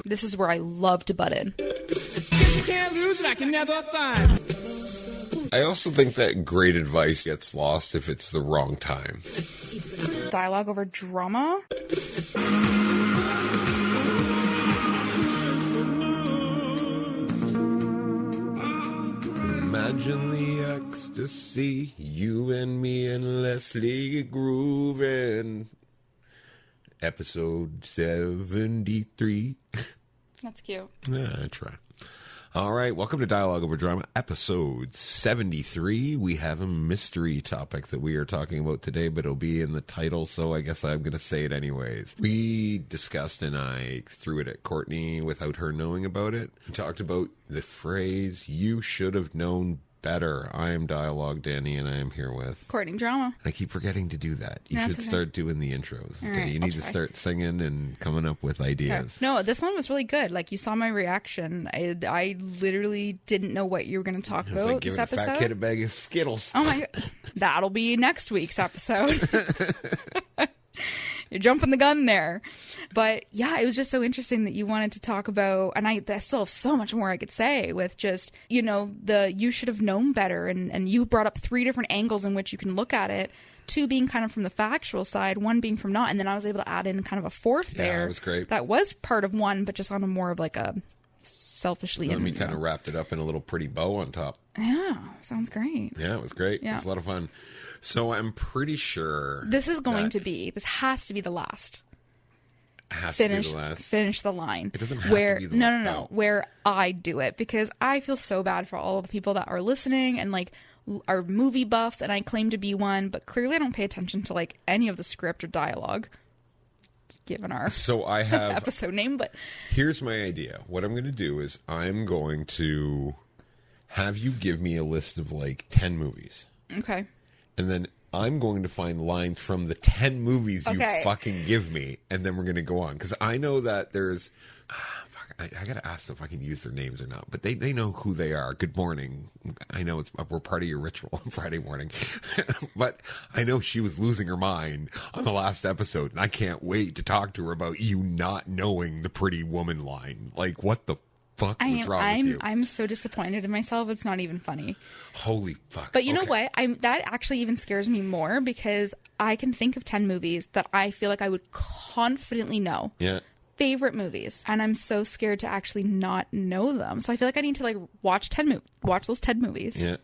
This is where I love to butt in. Guess you can't lose it, I can never find. I also think that great advice gets lost if it's the wrong time. Dialogue over drama? Imagine the ecstasy, you and me and Leslie grooving. Episode 73. That's cute. Yeah, I try. All right, welcome to Dialogue Over Drama, episode 73. We have a mystery topic that we are talking about today, but it'll be in the title, so I guess I'm going to say it anyways. We discussed, and I threw it at Courtney without her knowing about it. We talked about the phrase, you should have known better. I am Dialogue Danny, and I am here with Courtney Drama. I keep forgetting to do that. You That's should okay. start doing the intros. Okay, right, you I'll need to try. start singing and coming up with ideas. Okay. No, this one was really good. Like, you saw my reaction. I literally didn't know what you were going to talk It's like about this giving a episode. fat kid a bag of Skittles. Oh my god. That'll be next week's episode. You're jumping the gun there. But yeah, it was just so interesting that you wanted to talk about, and I still have so much more I could say with just, you know, you should have known better. And you brought up 3 different angles in which you can look at it. 2 being kind of from the factual side, 1 being from not. And then I was able to add in kind of a 4th there. That was great. That was part of 1, but just on a more of like a selfishly. Then we kind of wrapped it up in a little pretty bow on top. Yeah, sounds great. Yeah, it was great. Yeah. It was a lot of fun. So I'm pretty sure This is going to be, this has to be the last. has to be the last. Finish the line. It doesn't have where, to be the no, last. no, no. Where I do it, because I feel so bad for all of the people that are listening and like are movie buffs, and I claim to be one, but clearly I don't pay attention to like any of the script or dialogue, given our So I have episode name. But here's my idea. What I'm going to do is I'm going to have you give me a list of like 10 movies. okay, And then I'm going to find lines from the 10 movies you Okay. fucking give me, and then we're going to go on. Because I know that there's... I got to ask them if I can use their names or not. But they know who they are. Good morning. I know we're part of your ritual on Friday morning. But I know she was losing her mind on the last episode, and I can't wait to talk to her about you not knowing the pretty woman line. Like, what the fuck was wrong with you? I'm so disappointed in myself. It's not even funny. Holy fuck. But you know Okay. what? That actually even scares me more, because I can think of 10 movies that I feel like I would confidently know. Yeah. Favorite movies, and I'm so scared to actually not know them. So I feel like I need to like watch those 10 movies. Yeah.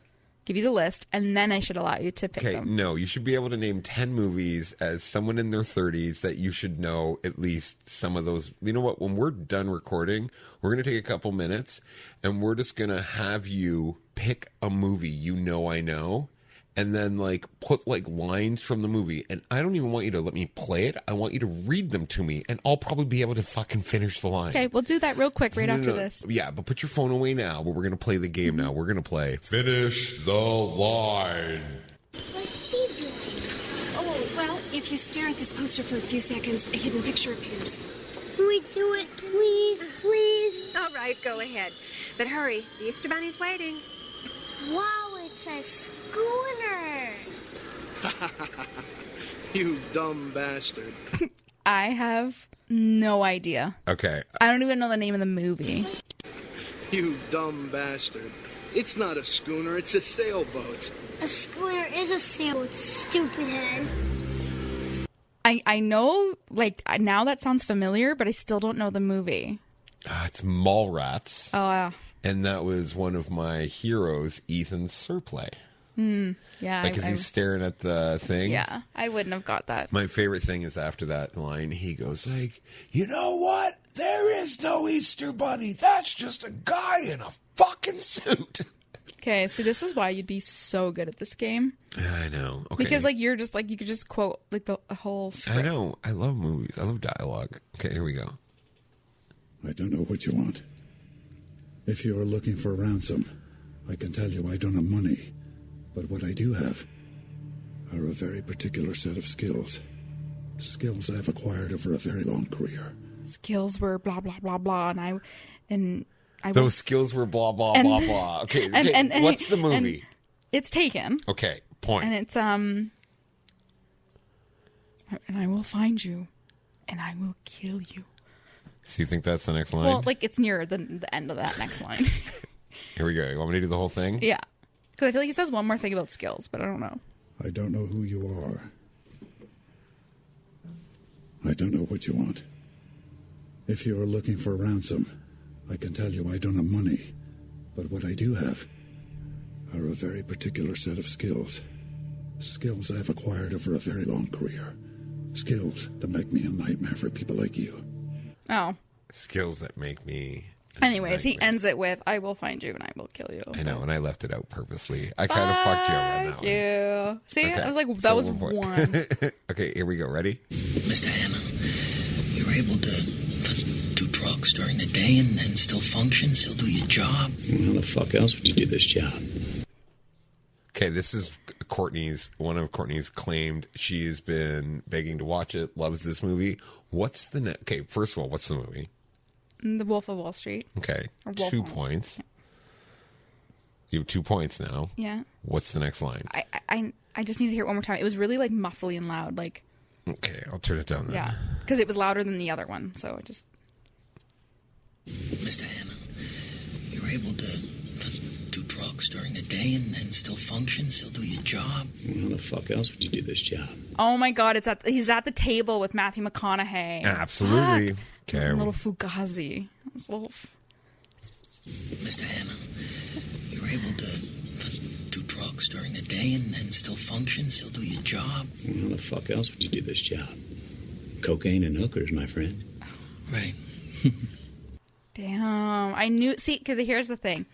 Give you the list, and then I should allow you to pick Okay, them. no, you should be able to name 10 movies as someone in their 30s that you should know at least some of those. You know what? When we're done recording, we're going to take a couple minutes, and we're just going to have you pick a movie you know I know, and then like put like lines from the movie. And I don't even want you to let me play it. I want you to read them to me, and I'll probably be able to fucking finish the line. Okay, we'll do that real quick right No, after no. this. Yeah, but put your phone away now. But we're going to play the game now. We're going to play Finish the Line. What's he doing? Oh, well, if you stare at this poster for a few seconds, a hidden picture appears. Can we do it, please? Please? All right, go ahead. But hurry, the Easter Bunny's waiting. Wow, it's a schooner. You dumb bastard. I have no idea. Okay. I don't even know the name of the movie. You dumb bastard. It's not a schooner, it's a sailboat. A schooner is a sailboat, stupid head. I know, like, now that sounds familiar, but I still don't know the movie. It's Mallrats. Oh, And that was one of my heroes, Ethan Surplay. yeah. Like, 'cause he's staring at the thing. Yeah, I wouldn't have got that. My favorite thing is after that line, he goes like, you know what? There is no Easter Bunny. That's just a guy in a fucking suit. Okay, so this is why you'd be so good at this game. I know. Okay. Because, like, you're just, like, you could just quote, like, the whole script. I know. I love movies. I love dialogue. Okay, here we go. I don't know what you want. If you are looking for ransom, I can tell you I don't have money. But what I do have are a very particular set of skills. Skills I've acquired over a very long career. Skills were blah, blah, blah, blah, and I Those skills were blah, blah, And- blah, blah. Okay, and- what's the movie? and it's Taken. Okay, point. And it's, and I will find you, and I will kill you. So you think that's the next line? Well, like, it's near the end of that next line. Here we go. You want me to do the whole thing? Yeah. Because I feel like he says one more thing about skills, but I don't know. I don't know who you are. I don't know what you want. If you are looking for ransom, I can tell you I don't have money. But what I do have are a very particular set of skills. Skills I've acquired over a very long career. Skills that make me a nightmare for people like you. Oh. Skills that make me... Anyways, he ends it with, I will find you and I will kill you. I know, and I left it out purposely. I kind of fucked you over on that one. You. See, Okay. I was like, that So was 1 point. one. Okay, here we go. Ready? Mr. Hanna, you're able to do drugs during the day and still function, still do your job? How the fuck else would you do this job? Okay, this is one of Courtney's claimed she's been begging to watch it, loves this movie. What's the next? Okay, first of all, what's the movie? The Wolf of Wall Street. Okay, Or Wolf 2 of Wall points. Street. You have 2 points now. Yeah. What's the next line? I just need to hear it one more time. It was really like muffly and loud, like. Okay, I'll turn it down then. Yeah, because it was louder than the other one, so it just. Mr. Hanna, you're able to do drugs during the day and still function, still do your job? How the fuck else would you do this job? Oh my God! He's at the table with Matthew McConaughey. Absolutely. Fuck. Okay. Little Fugazi. This little. Mr. Hanna, you're able to do drugs during the day and still function, still do your job? How the fuck else would you do this job? Cocaine and hookers, my friend. Right. Damn! I knew. See, because here's the thing.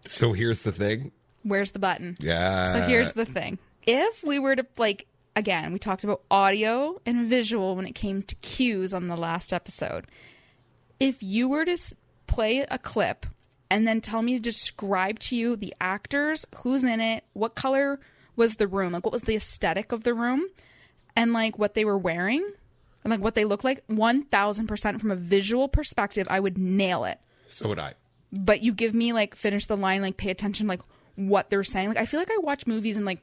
So here's the thing. Where's the button? Yeah. So here's the thing. If we were to, like, again, we talked about audio and visual when it came to cues on the last episode. If you were to play a clip and then tell me to describe to you the actors, who's in it, what color was the room, like what was the aesthetic of the room, and like what they were wearing, and like what they look like, 1,000% from a visual perspective, I would nail it. So would I. But you give me, like, finish the line, like, pay attention, like, what they're saying. Like, I feel like I watch movies and, like,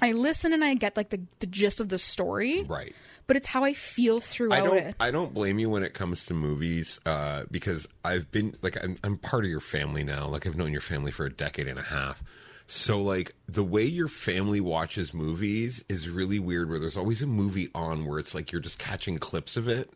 I listen and I get, like, the gist of the story. Right. But it's how I feel throughout it. I don't blame you when it comes to movies, because I've been, like, I'm part of your family now. Like, I've known your family for a decade and a half. So, like, the way your family watches movies is really weird, where there's always a movie on where it's like you're just catching clips of it.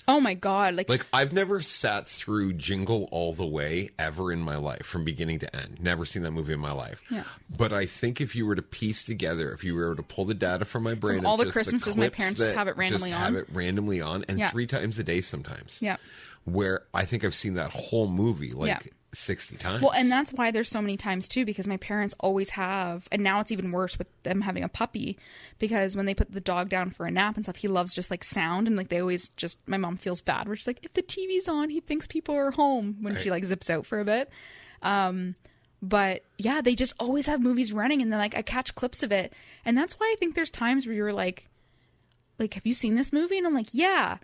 Oh my God. Like, I've never sat through Jingle All the Way ever in my life, from beginning to end. Never seen that movie in my life. Yeah. But I think if you were to piece together, if you were to pull the data from my brain, From all of the just Christmases, my clips parents just that have it randomly just on. have it randomly on, and Yeah. 3 times a day sometimes. yeah. Where I think I've seen that whole movie like Yeah. 60 times. Well, and that's why there's so many times, too, because my parents always have, and now it's even worse with them having a puppy, because when they put the dog down for a nap and stuff, he loves just, like, sound, and, like, they always just, my mom feels bad. We're just like, if the TV's on, he thinks people are home, when she, like, zips out for a bit. But, yeah, they just always have movies running, and then, like, I catch clips of it, and that's why I think there's times where you're like, have you seen this movie? And I'm like, yeah.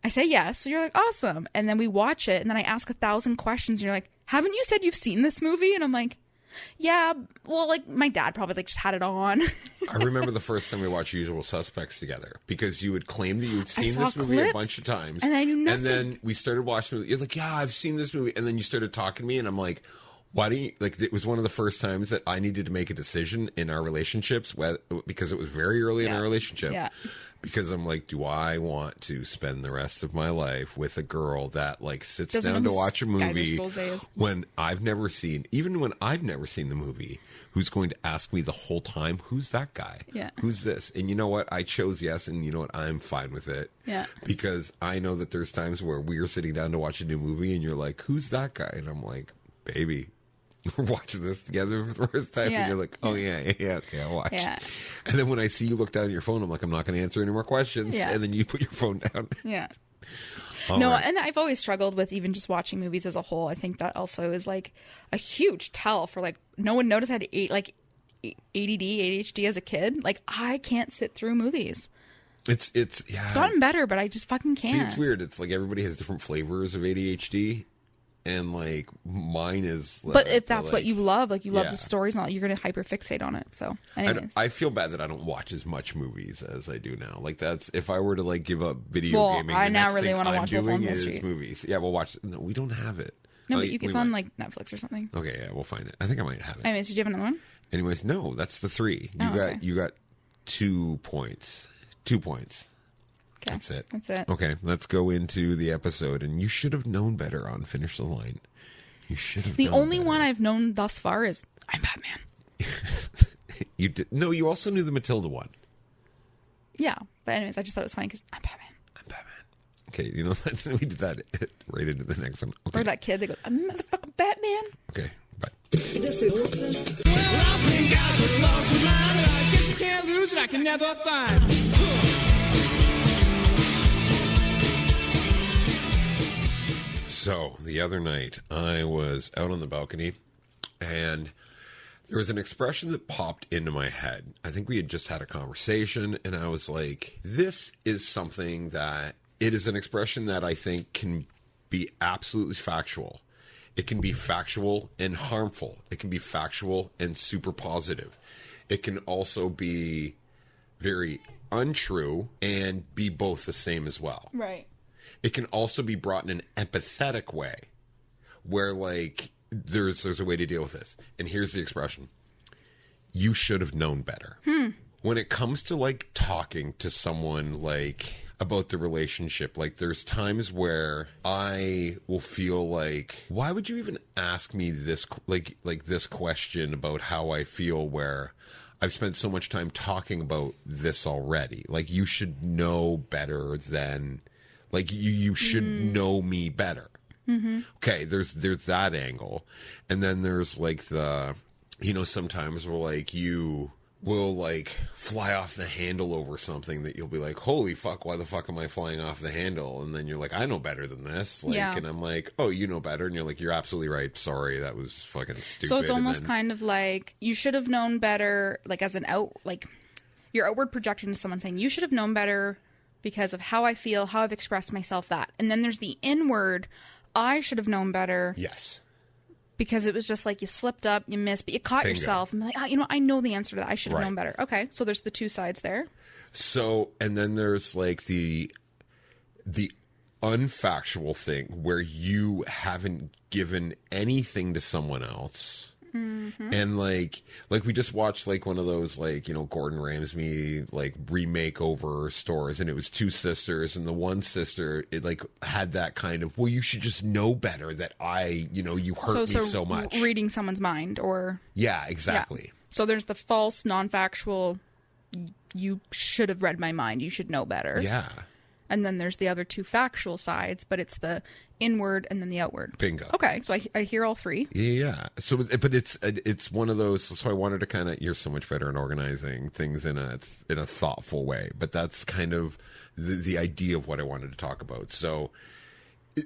I say yes, so you're like, awesome. And then we watch it, and then I ask 1,000 questions, and you're like, haven't you said you've seen this movie? And I'm like, yeah, well, like, my dad probably, like, just had it on. I remember the first time we watched Usual Suspects together, because you would claim that you had seen saw this movie clips, a bunch of times. and I knew nothing. And then we started watching it. You're like, yeah, I've seen this movie. And then you started talking to me, and I'm like, why do you, like, it was one of the first times that I needed to make a decision in our relationships, because it was very early in our relationship. Yeah. Because I'm like, do I want to spend the rest of my life with a girl that, like, sits Doesn't down know to who watch a movie Geyser Stolze is. when I've never seen the movie, who's going to ask me the whole time, who's that guy? Yeah. Who's this? And you know what? I chose yes, and you know what? I'm fine with it. Yeah. Because I know that there's times where we're sitting down to watch a new movie, and you're like, who's that guy? And I'm like, baby, we're watching this together for the first time, Yeah. and you're like, oh, yeah, I'll watch. Yeah. And then when I see you look down at your phone, I'm like, I'm not going to answer any more questions. Yeah. And then you put your phone down. Yeah. All No, right. and I've always struggled with even just watching movies as a whole. I think that also is, like, a huge tell for, like, no one noticed I had, like, ADD, ADHD as a kid. Like, I can't sit through movies. It's yeah. It's gotten better, but I just fucking can't. See, it's weird. It's like everybody has different flavors of ADHD. and like mine is. But if that's what you love, like you love Yeah. the stories and all, you're going to hyperfixate on it. So, anyways. I feel bad that I don't watch as much movies as I do now. Like that's if I were to like give up video Well, gaming. I the now next really thing wanna I'm watch Wolf on doing Wall is Street. movies. Yeah, we'll watch. No, we don't have it. No, Oh, but we it's on might. like Netflix or something. Okay, yeah, we'll find it. I think I might have it. Anyways, did you have another one? Anyways, no, that's the 3. You got 2 points. 2 points. Okay. That's it. That's it. Okay, let's go into the episode. And you should have known better on Finish the Line. You should have. The known only better. one I've known thus far is I'm Batman. You did. No, you also knew the Matilda one. Yeah, but anyways, I just thought it was funny because I'm Batman. I'm Batman. Okay, you know that's, we did that right into the next one. Okay. Or that kid that goes, I'm motherfucking Batman. Okay, bye. Well, I think I just lost my mind, but I guess you can't lose it. I can never find. So the other night, I was out on the balcony, and there was an expression that popped into my head. I think we had just had a conversation, and I was like, this is something that it is an expression that I think can be absolutely factual. It can be factual and harmful. It can be factual and super positive. It can also be very untrue and be both the same as well. Right. It can also be brought in an empathetic way where like there's a way to deal with this. And here's the expression. You should have known better. When it comes to like talking to someone like about the relationship, like there's times where I will feel like, why would you even ask me this like this question about how I feel where I've spent so much time talking about this already. Like you should know better than like you should know me better. Mm-hmm. Okay, there's that angle. And then there's like the, you know, sometimes where like you will like fly off the handle over something that you'll be like, holy fuck, why the fuck am I flying off the handle? And then you're like, I know better than this. Like, Yeah. And I'm like, oh, you know better. And you're like, you're absolutely right. Sorry, that was fucking stupid. So it's And almost then- kind of like you should have known better, like as an like you're outward projecting to someone saying you should have known better because of how I feel, how I've expressed myself that. And then there's the inward, I should have known better. Yes. Because it was just like you slipped up, you missed, but you caught Bingo. yourself. And like, oh, you know, I know the answer to that. I should have Right. known better. Okay, so there's the two sides there. So, and then there's like the unfactual thing where you haven't given anything to someone else. Mm-hmm. And like we just watched like one of those like, you know, Gordon Ramsay like remake over stores, and it was two sisters, and the one sister it like had that kind of, well, you should just know better that you hurt me so much. Reading someone's mind or Yeah, exactly. Yeah. So there's the false, non-factual, you should have read my mind, you should know better. Yeah. And then there's the other two factual sides, but it's the inward and then the outward. Bingo. Okay, so I hear all three. Yeah. So, but it's one of those. So I wanted to kind of. You're so much better at organizing things in a thoughtful way. But that's kind of the idea of what I wanted to talk about. So,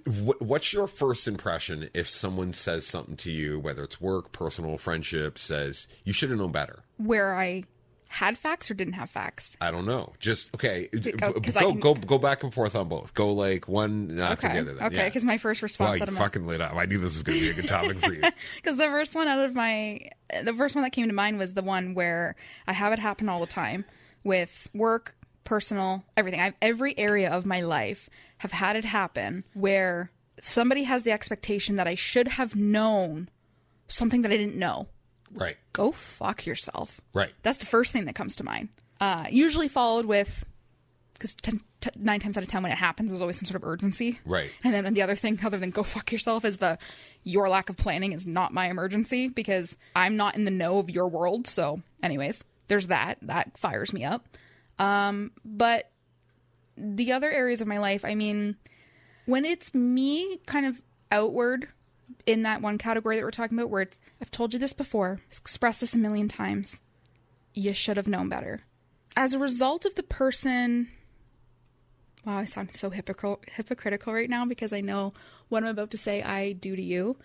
what's your first impression if someone says something to you, whether it's work, personal, friendship, says you should have known better? Where I had facts or didn't have facts? I don't know. Just okay. Go back and forth on both. Go like one after the other. Then. Okay, because my first response Wow, you out of my fucking lit up. I knew this was going to be a good topic for you. because the first one that came to mind was the one where I have it happen all the time with work, personal, everything. Every area of my life have had it happen where somebody has the expectation that I should have known something that I didn't know. Right. Go fuck yourself. Right. That's the first thing that comes to mind. Usually followed with, because 9 times out of 10 when it happens, there's always some sort of urgency. Right. And then the other thing, other than go fuck yourself, is your lack of planning is not my emergency because I'm not in the know of your world. So anyways, there's that. That fires me up. But the other areas of my life, I mean, when it's me kind of outward in that one category that we're talking about where it's, I've told you this before, expressed this a million times, you should have known better. As a result of the person, wow, I sound so hypocritical right now because I know what I'm about to say I do to you,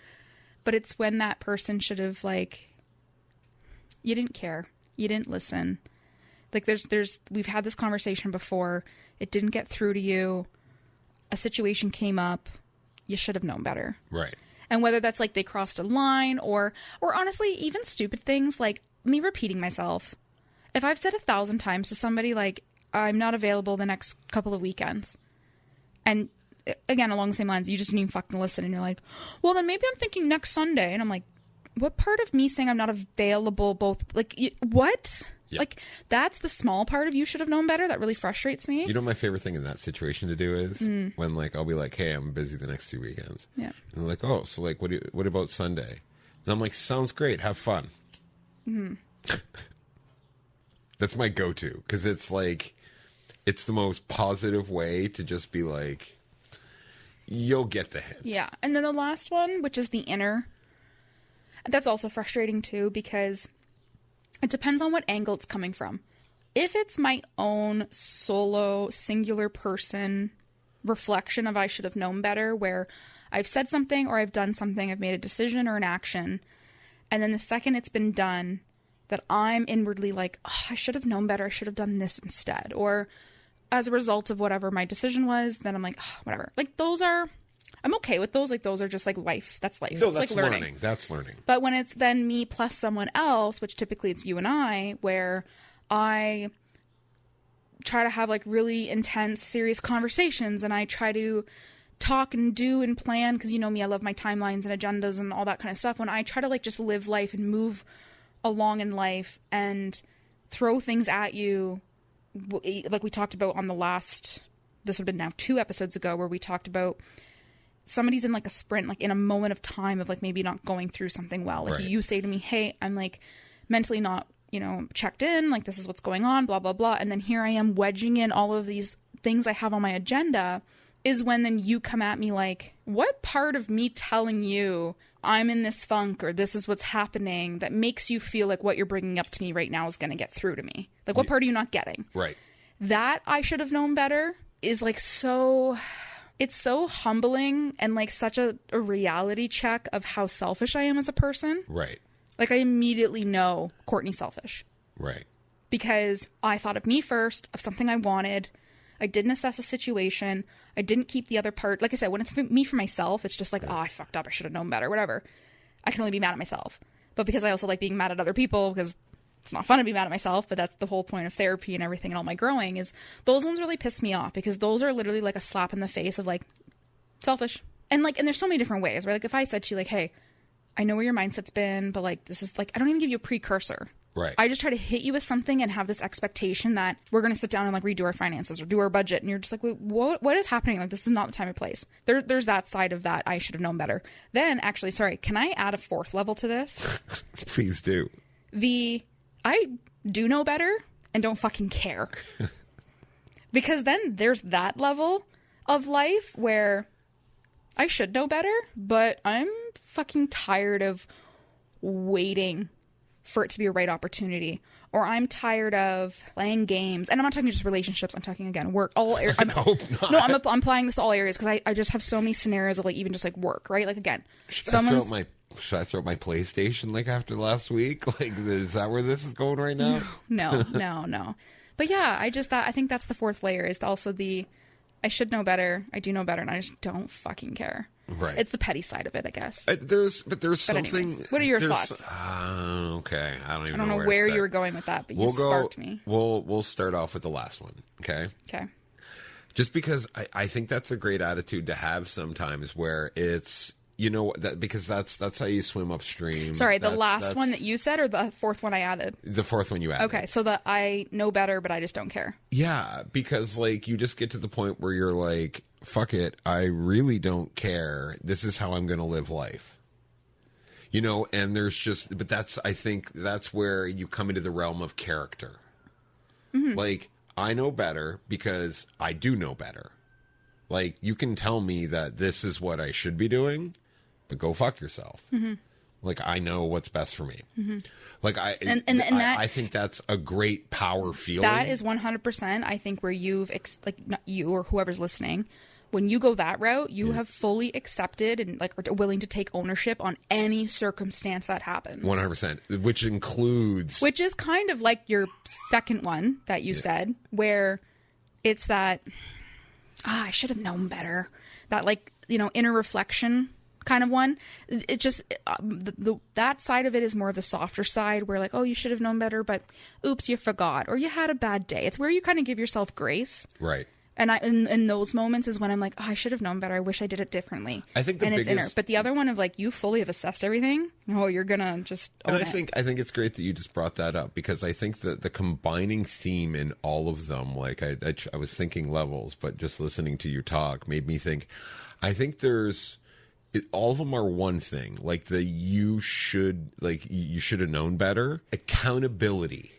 but it's when that person should have like, you didn't care, you didn't listen. Like we've had this conversation before, it didn't get through to you, a situation came up, you should have known better. Right. And whether that's like they crossed a line or honestly, even stupid things like me repeating myself. If I've said 1,000 times to somebody, like, I'm not available the next couple of weekends. And again, along the same lines, you just didn't even fucking listen. And you're like, well, then maybe I'm thinking next Sunday. And I'm like, what part of me saying I'm not available both? Like, what? Yep. Like, that's the small part of you should have known better that really frustrates me. You know, my favorite thing in that situation to do is when, like, I'll be like, hey, I'm busy the next 2 weekends. Yeah. And they're like, oh, so, like, what about Sunday? And I'm like, sounds great. Have fun. That's my go-to, because it's like, it's the most positive way to just be like, you'll get the hint. Yeah. And then the last one, which is the inner. That's also frustrating too, because it depends on what angle it's coming from. If it's my own solo, singular person reflection of I should have known better, where I've said something or I've done something, I've made a decision or an action, and then the second it's been done, that I'm inwardly like, oh, I should have known better. I should have done this instead. Or as a result of whatever my decision was, then I'm like, oh, whatever. Like, those are, I'm okay with those. Like, those are just like life. That's life. No, it's that's like learning. That's learning. But when it's then me plus someone else, which typically it's you and I, where I try to have like really intense, serious conversations, and I try to talk and do and plan, because you know me, I love my timelines and agendas and all that kind of stuff. When I try to like just live life and move along in life and throw things at you, like we talked about on the last, this would have been now 2 episodes ago, where we talked about somebody's in like a sprint, like in a moment of time of like maybe not going through something well. Like you say to me, hey, I'm like mentally not, you know, checked in, like this is what's going on, blah, blah, blah. And then here I am wedging in all of these things I have on my agenda, is when then you come at me like, what part of me telling you I'm in this funk or this is what's happening that makes you feel like what you're bringing up to me right now is going to get through to me? Like, what part are you not getting? Right. That I should have known better is like so, it's so humbling and like such a reality check of how selfish I am as a person. Right. Like, I immediately know Courtney's selfish. Right. Because I thought of me first, of something I wanted. I didn't assess the situation. I didn't keep the other part. Like I said, when it's me for myself, it's just like, oh, I fucked up. I should have known better, whatever. I can only be mad at myself. But because I also like being mad at other people, because it's not fun to be mad at myself, but that's the whole point of therapy and everything and all my growing, is those ones really piss me off, because those are literally like a slap in the face of like, selfish. And like, and there's so many different ways, where like if I said to you like, hey, I know where your mindset's been, but like, this is like, I don't even give you a precursor. Right. I just try to hit you with something and have this expectation that we're going to sit down and like redo our finances or do our budget. And you're just like, wait, what is happening? Like, this is not the time or place. There's that side of that. I should have known better. Then actually, sorry, can I add a 4th level to this? Please do. I do know better and don't fucking care. Because then there's that level of life where I should know better, but I'm fucking tired of waiting for it to be a right opportunity, or I'm tired of playing games. And I'm not talking just relationships, I'm talking again work, all areas. I hope not. No, I'm applying this to all areas, because I just have so many scenarios of like even just like work, right? Like, again, should I throw out my PlayStation like after last week? Like, is that where this is going right now? No. But yeah, I think that's the 4th layer, is also the I should know better, I do know better, and I just don't fucking care. Right. It's the petty side of it, I guess. There's something. Anyways, what are your thoughts? Okay, I don't know where you were going with that, but you sparked me. We'll start off with the last one. Okay. Just because I think that's a great attitude to have sometimes, where it's, you know, that because that's how you swim upstream. Sorry, the last one that you said, or the 4th one I added? The 4th one you added. Okay, so that I know better, but I just don't care. Yeah, because like you just get to the point where you're like, fuck it, I really don't care. This is how I'm going to live life. You know, and there's just, but I think that's where you come into the realm of character. Mm-hmm. Like, I know better because I do know better. Like, you can tell me that this is what I should be doing, but go fuck yourself. Mm-hmm. Like, I know what's best for me. Mm-hmm. Like, I think that's a great power feeling. That is 100%, I think, where you've, like, not you or whoever's listening, when you go that route, you have fully accepted and like are willing to take ownership on any circumstance that happens. 100%, which is kind of like your second one that you said, where it's that, I should have known better. That, like, you know, inner reflection kind of one. It just that side of it is more of the softer side where like, oh, you should have known better, but oops, you forgot, or you had a bad day. It's where you kind of give yourself grace. Right. And in those moments is when I'm like, oh, I should have known better. I wish I did it differently. I think the and biggest... it's inner. But the other one of like, you fully have assessed everything. Oh, you're gonna just own and I think it's great that you just brought that up, because I think that the combining theme in all of them, like I was thinking levels, but just listening to you talk made me think. I think all of them are one thing. Like you should have known better. Accountability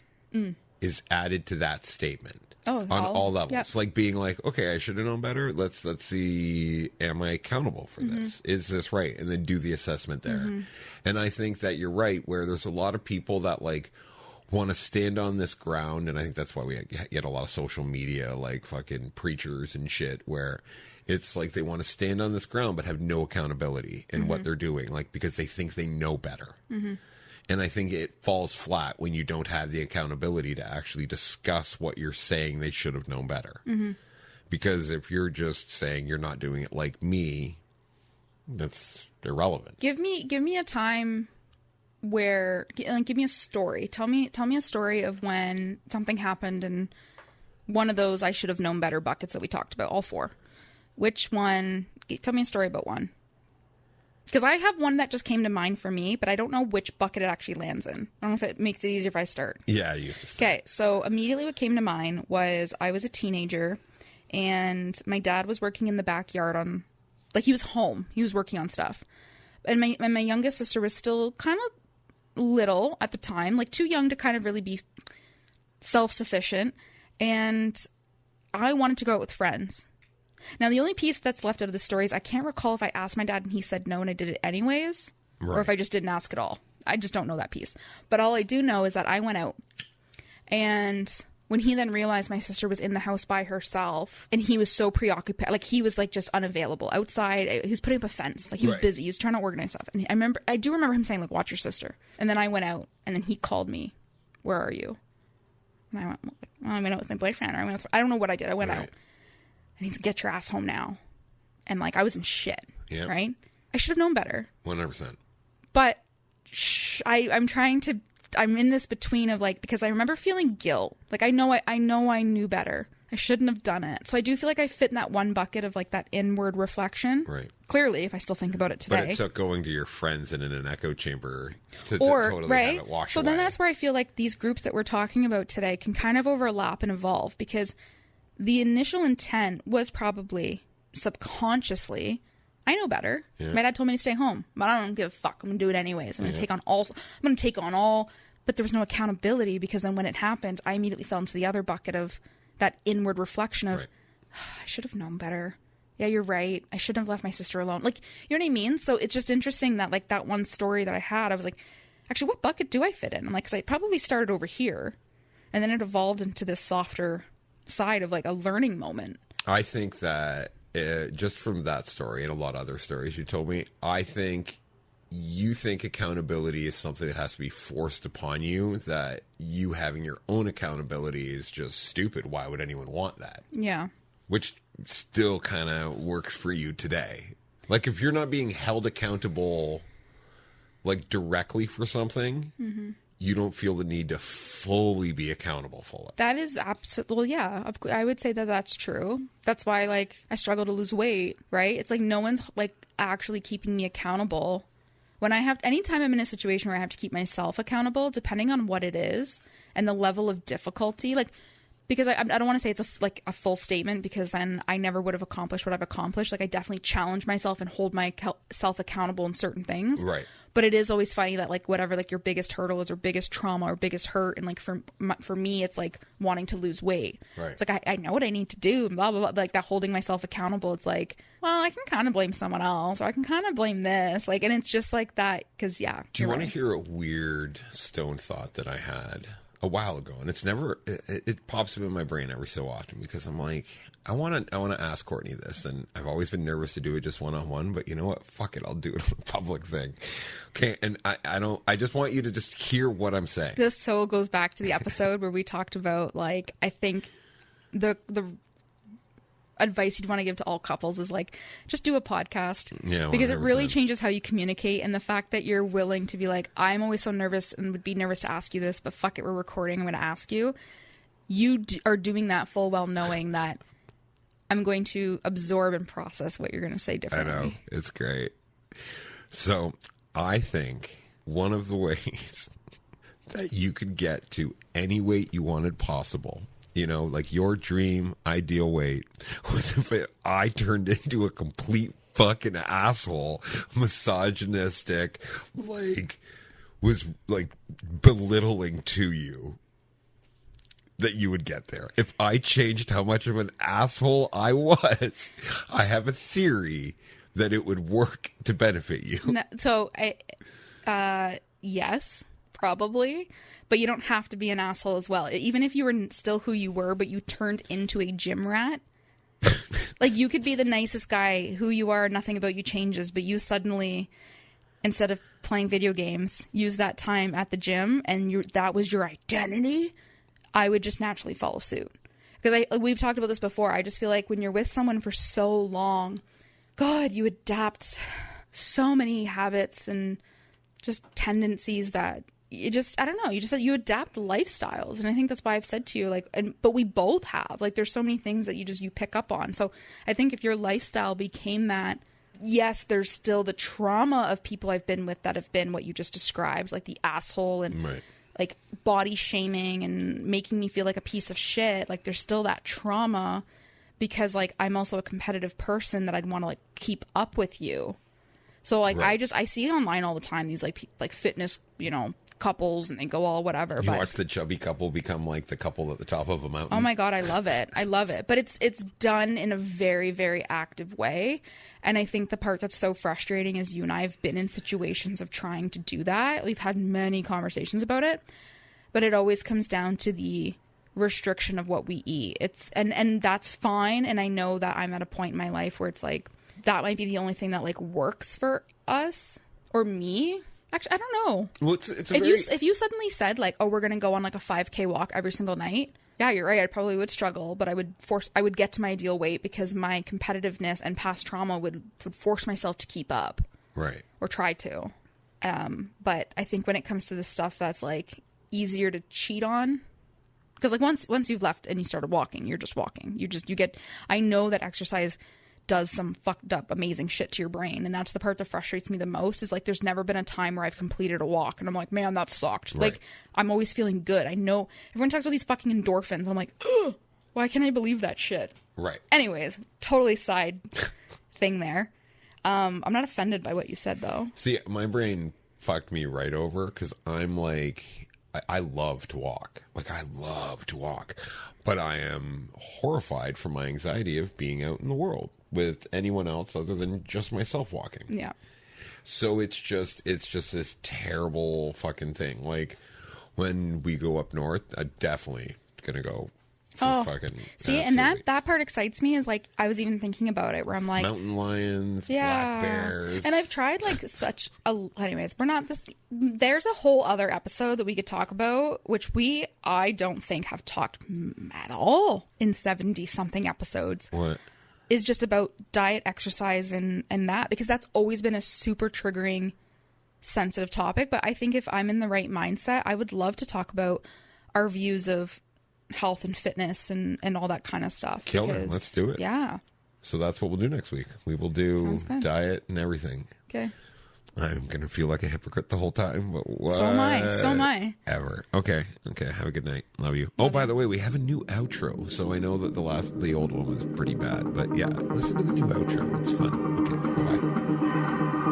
is added to that statement. Oh, on all levels. Yep. Like being like, okay, I should have known better. Let's see, am I accountable for this? Is this right? And then do the assessment there. And I think that you're right, where there's a lot of people that like want to stand on this ground, and I think that's why we get a lot of social media, like fucking preachers and shit, where it's like they want to stand on this ground but have no accountability in what they're doing, like because they think they know better. And I think it falls flat when you don't have the accountability to actually discuss what you're saying they should have known better. Because if you're just saying you're not doing it like me, that's irrelevant. Give me a time where, like, give me a story. Tell me a story of when something happened and one of those I should have known better buckets that we talked about, all four. Which one? Tell me a story about one. Because I have one that just came to mind for me, but I don't know which bucket it actually lands in. I don't know if it makes it easier if I start. Yeah, you have to start. Okay, so immediately what came to mind was I was a teenager, and my dad was working in the backyard on, like, he was home. He was working on stuff. And my youngest sister was still kind of little at the time, like too young to kind of really be self-sufficient. And I wanted to go out with friends. Now, the only piece that's left out of the story is I can't recall if I asked my dad and he said no and I did it anyways, or if I just didn't ask at all. I just don't know that piece. But all I do know is that I went out, and when he then realized my sister was in the house by herself and he was so preoccupied, like he was like just unavailable outside. He was putting up a fence, like he was busy. He was trying to organize stuff. And I do remember him saying like, watch your sister. And then I went out, and then he called me, where are you? And I went, well, I went out with my boyfriend, or I don't know what I did. I went out. And he's like, get your ass home now. And like, I was in shit, right? I should have known better. 100%. But I'm in this between of like, because I remember feeling guilt. Like, I know I knew better. I shouldn't have done it. So I do feel like I fit in that one bucket of like that inward reflection. Right. Clearly, if I still think about it today. But it took going to your friends and in an echo chamber to totally have it wash away. So then that's where I feel like these groups that we're talking about today can kind of overlap and evolve, because the initial intent was probably subconsciously, I know better. Yeah. My dad told me to stay home, but I don't give a fuck. I'm going to do it anyways. I'm going to take on all, but there was no accountability, because then when it happened, I immediately fell into the other bucket of that inward reflection of, I should have known better. Yeah, you're right. I shouldn't have left my sister alone. Like, you know what I mean? So it's just interesting that like that one story that I had, I was like, actually, what bucket do I fit in? I'm like, because I probably started over here, and then it evolved into this softer side of like a learning moment. I think that just from that story and a lot of other stories you told me, I think you think accountability is something that has to be forced upon you, that you having your own accountability is just stupid. Why would anyone want that? Yeah. Which still kind of works for you today. Like, if you're not being held accountable like directly for something, you don't feel the need to fully be accountable for it. That is absolutely, well, yeah, I would say that that's true. That's why, like, I struggle to lose weight, right? It's like no one's, like, actually keeping me accountable. When anytime I'm in a situation where I have to keep myself accountable, depending on what it is and the level of difficulty, like, because I don't want to say it's a full statement, because then I never would have accomplished what I've accomplished. Like, I definitely challenge myself and hold myself accountable in certain things. Right. But it is always funny that, like, whatever, like, your biggest hurdle is, or biggest trauma or biggest hurt, and, like, for me, it's, like, wanting to lose weight. Right. It's like, I know what I need to do, and blah, blah, blah. Like, that holding myself accountable, it's like, well, I can kind of blame someone else, or I can kind of blame this. Like, and it's just like that, because, yeah. Do you want to hear a weird stone thought that I had a while ago? And it's never, it pops up in my brain every so often, because I'm like, I want to ask Courtney this, and I've always been nervous to do it just one-on-one, but you know what? Fuck it. I'll do it on a public thing. Okay. And I just want you to just hear what I'm saying. This so goes back to the episode where we talked about, like, I think the advice you'd want to give to all couples is like, just do a podcast. Yeah, because it really 100%. changes how you communicate. And the fact that you're willing to be like, I'm always so nervous and would be nervous to ask you this, but fuck it, we're recording, I'm going to ask you. You are doing that full well knowing that I'm going to absorb and process what you're going to say differently. I know. It's great. So I think one of the ways that you could get to any weight you wanted possible, you know, like your dream ideal weight, was if I turned into a complete fucking asshole, misogynistic, like, was like belittling to you, that you would get there. If I changed how much of an asshole I was, I have a theory that it would work to benefit you. No, so, yes, probably. But you don't have to be an asshole as well. Even if you were still who you were, but you turned into a gym rat. Like, you could be the nicest guy, who you are, nothing about you changes, but you suddenly, instead of playing video games, use that time at the gym, and that was your identity, I would just naturally follow suit. Because we've talked about this before. I just feel like when you're with someone for so long, God, you adapt so many habits and just tendencies that you just, I don't know, you adapt lifestyles. And I think that's why I've said to you, like, but we both have, like, there's so many things that you pick up on. So I think if your lifestyle became that, yes, there's still the trauma of people I've been with that have been what you just described, like the asshole and Right. like body shaming and making me feel like a piece of shit. Like, there's still that trauma because, like, I'm also a competitive person that I'd want to, like, keep up with you. So, like, Right. I see online all the time these like fitness, you know, couples, and they go all whatever. You but watch the chubby couple become like the couple at the top of a mountain. oh my God, I love it. I love it. But it's done in a very, very active way. And I think the part that's so frustrating is you and I have been in situations of trying to do that. We've had many conversations about it, but it always comes down to the restriction of what we eat. And that's fine. And I know that I'm at a point in my life where it's like, that might be the only thing that like works for us or me. Actually, I don't know. Well, If you suddenly said like, oh, we're going to go on like a 5K walk every single night. Yeah, you're right. I probably would struggle, but I would get to my ideal weight because my competitiveness and past trauma would force myself to keep up. Right. Or try to. But I think when it comes to the stuff that's like easier to cheat on, because like once you've left and you started walking, you're just walking. I know that exercise does some fucked up amazing shit to your brain, and that's the part that frustrates me the most. Is like there's never been a time where I've completed a walk and I'm like, man, that sucked. Right. Like, I'm always feeling good. I know everyone talks about these fucking endorphins and I'm like, ugh, why can't I believe that shit? Right. Anyways, totally side thing there. I'm not offended by what you said though. See, my brain fucked me right over because I'm like, I love to walk. Like, I love to walk, but I am horrified from my anxiety of being out in the world with anyone else other than just myself walking. Yeah. So it's just this terrible fucking thing. Like, when we go up north, I'm definitely gonna go for fucking see, and that part excites me. Is like, I was even thinking about it where I'm like, mountain lions, yeah, black bears. and I've tried like anyways, there's a whole other episode that we could talk about, which I don't think have talked at all in 70 something episodes. What? Is just about diet, exercise, and that, because that's always been a super triggering, sensitive topic. But I think if I'm in the right mindset, I would love to talk about our views of health and fitness and all that kind of stuff. Killer. Let's do it. Yeah. So that's what we'll do next week. We will do diet and everything. Okay. I'm going to feel like a hypocrite the whole time, but what? So am I. Ever. Okay. Have a good night. Love you. Oh, by the way, we have a new outro. So I know that the old one was pretty bad, but yeah, listen to the new outro. It's fun. Okay. Bye-bye.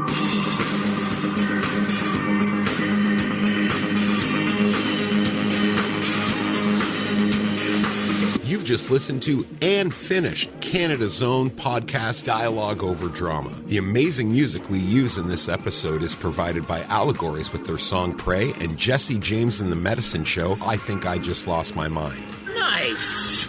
You've just listened to and finished Canada's own podcast, Dialog Over Drama. The amazing music we use in this episode is provided by Allegories with their song Pray, and Jesse James and the Medicine Show, I Think I Just Lost My Mind. Nice.